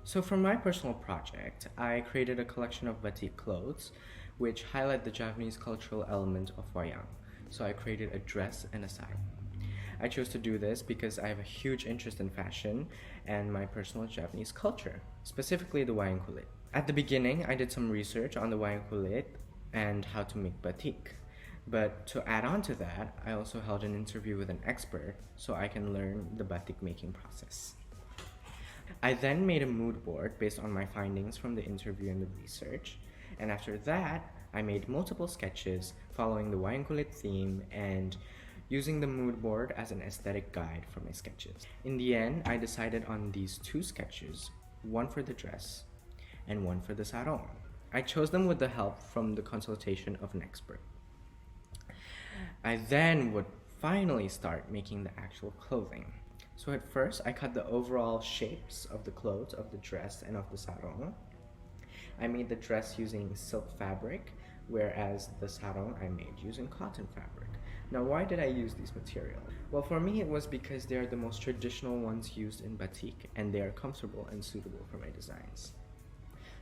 So for my personal project, I created a collection of batik clothes which highlight the Japanese cultural element of Wayang. So I created a dress and a sarong. I chose to do this because I have a huge interest in fashion and my personal Japanese culture, specifically the Wayang Kulit. At the beginning, I did some research on the Wayang Kulit and how to make batik. But to add on to that, I also held an interview with an expert so I can learn the batik making process. I then made a mood board based on my findings from the interview and the research, and after that, I made multiple sketches following the Wayang Kulit theme and using the mood board as an aesthetic guide for my sketches. In the end, I decided on these two sketches, one for the dress and one for the sarong. I chose them with the help from the consultation of an expert. I then would finally start making the actual clothing. So at first, I cut the overall shapes of the clothes, of the dress, and of the sarong. I made the dress using silk fabric, whereas the sarong I made using cotton fabric. Now, why did I use these materials? Well, for me, it was because they are the most traditional ones used in batik, and they are comfortable and suitable for my designs.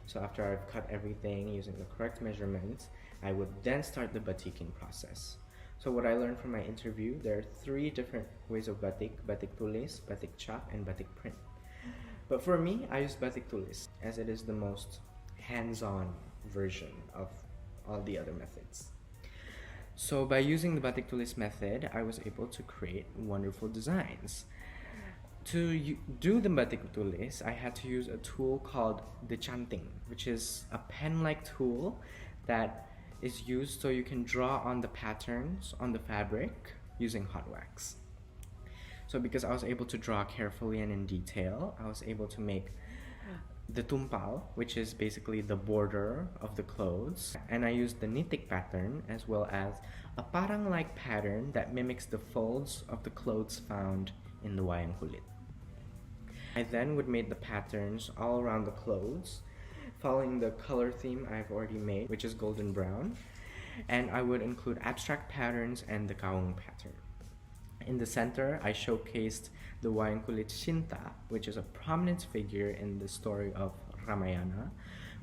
So after I've cut everything using the correct measurements, I would then start the batiking process. So what I learned from my interview, there are 3 different ways of batik: batik tulis, batik chop, and batik print. But for me, I use batik tulis as it is the most hands-on version of all the other methods. So by using the batik tulis method, I was able to create wonderful designs. To do the batik tulis, I had to use a tool called the chanting, which is a pen-like tool that is used so you can draw on the patterns on the fabric using hot wax. So because I was able to draw carefully and in detail, I was able to make the tumpal, which is basically the border of the clothes, and I used the nitik pattern as well as a parang-like pattern that mimics the folds of the clothes found in the Wayang Kulit. I then would make the patterns all around the clothes following the color theme I've already made, which is golden brown, and I would include abstract patterns and the kawang pattern. In the center, I showcased the Wayang Kulit Shinta, which is a prominent figure in the story of Ramayana,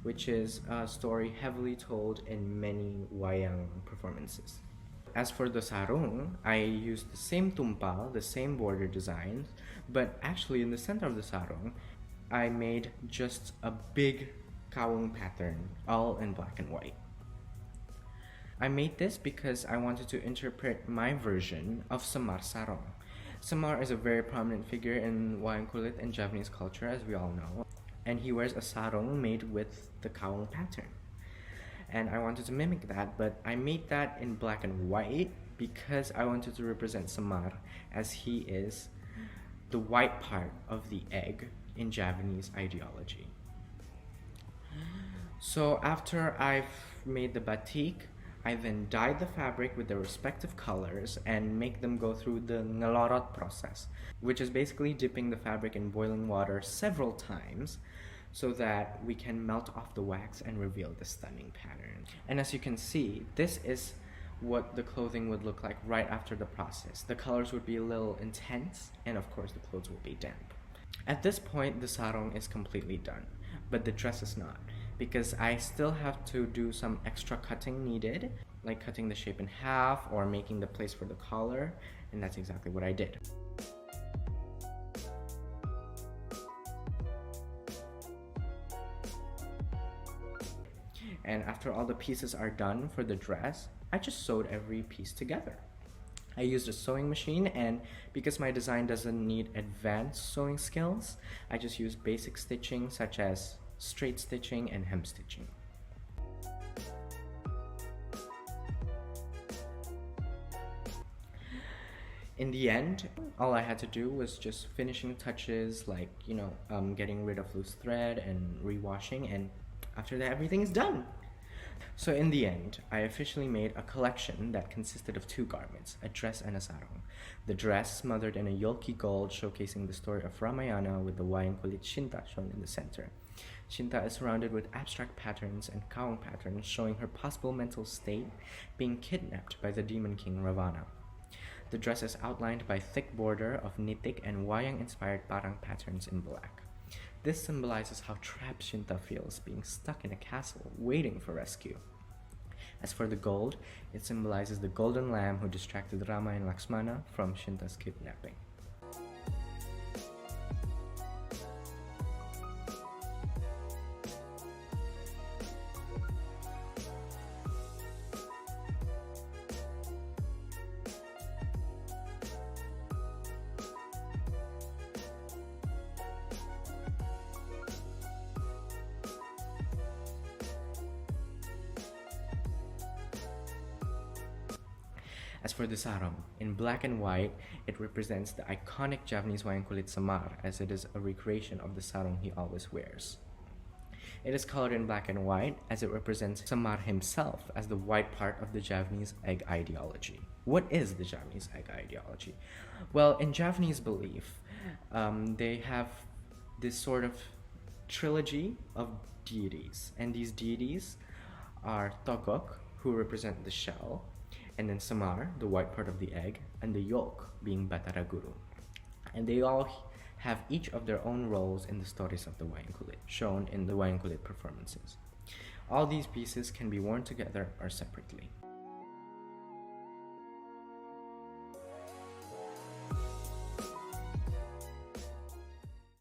which is a story heavily told in many Wayang performances. As for the sarong, I used the same tumpal, the same border designs, but actually in the center of the sarong, I made just a big kawang pattern, all in black and white. I made this because I wanted to interpret my version of Samar Sarong. Samar is a very prominent figure in Wayang Kulit and Japanese culture, as we all know, and he wears a sarong made with the kawang pattern. And I wanted to mimic that, but I made that in black and white because I wanted to represent Samar as he is the white part of the egg in Japanese ideology. So after I've made the batik, I then dyed the fabric with the respective colors and make them go through the ngelorot process, which is basically dipping the fabric in boiling water several times so that we can melt off the wax and reveal the stunning pattern. And as you can see, this is what the clothing would look like right after the process. The colors would be a little intense, and of course the clothes will be damp. At this point, the sarong is completely done, but the dress is not, because I still have to do some extra cutting needed, like cutting the shape in half or making the place for the collar, and that's exactly what I did. And after all the pieces are done for the dress, I just sewed every piece together. I used a sewing machine, and because my design doesn't need advanced sewing skills, I just used basic stitching such as straight stitching and hem stitching. In the end, all I had to do was just finishing touches like, getting rid of loose thread and rewashing, and after that everything is done. So in the end, I officially made a collection that consisted of 2 garments, a dress and a sarong. The dress smothered in a yolky gold showcasing the story of Ramayana with the Wayang Kulit Shinta shown in the center. Shinta is surrounded with abstract patterns and kawang patterns showing her possible mental state being kidnapped by the demon king Ravana. The dress is outlined by thick border of nitik and Wayang-inspired parang patterns in black. This symbolizes how trapped Shinta feels, being stuck in a castle, waiting for rescue. As for the gold, it symbolizes the golden lamb who distracted Rama and Lakshmana from Shinta's kidnapping. As for the sarong, in black and white, it represents the iconic Javanese Wayang Kulit Samar, as it is a recreation of the sarong he always wears. It is colored in black and white as it represents Samar himself as the white part of the Javanese egg ideology. What is the Javanese egg ideology? Well, in Javanese belief, they have this sort of trilogy of deities, and these deities are Togok, who represent the shell, and then Samar, the white part of the egg, and the yolk being Batara Guru. And they all have each of their own roles in the stories of the Wayang Kulit, shown in the Wayang Kulit performances. All these pieces can be worn together or separately.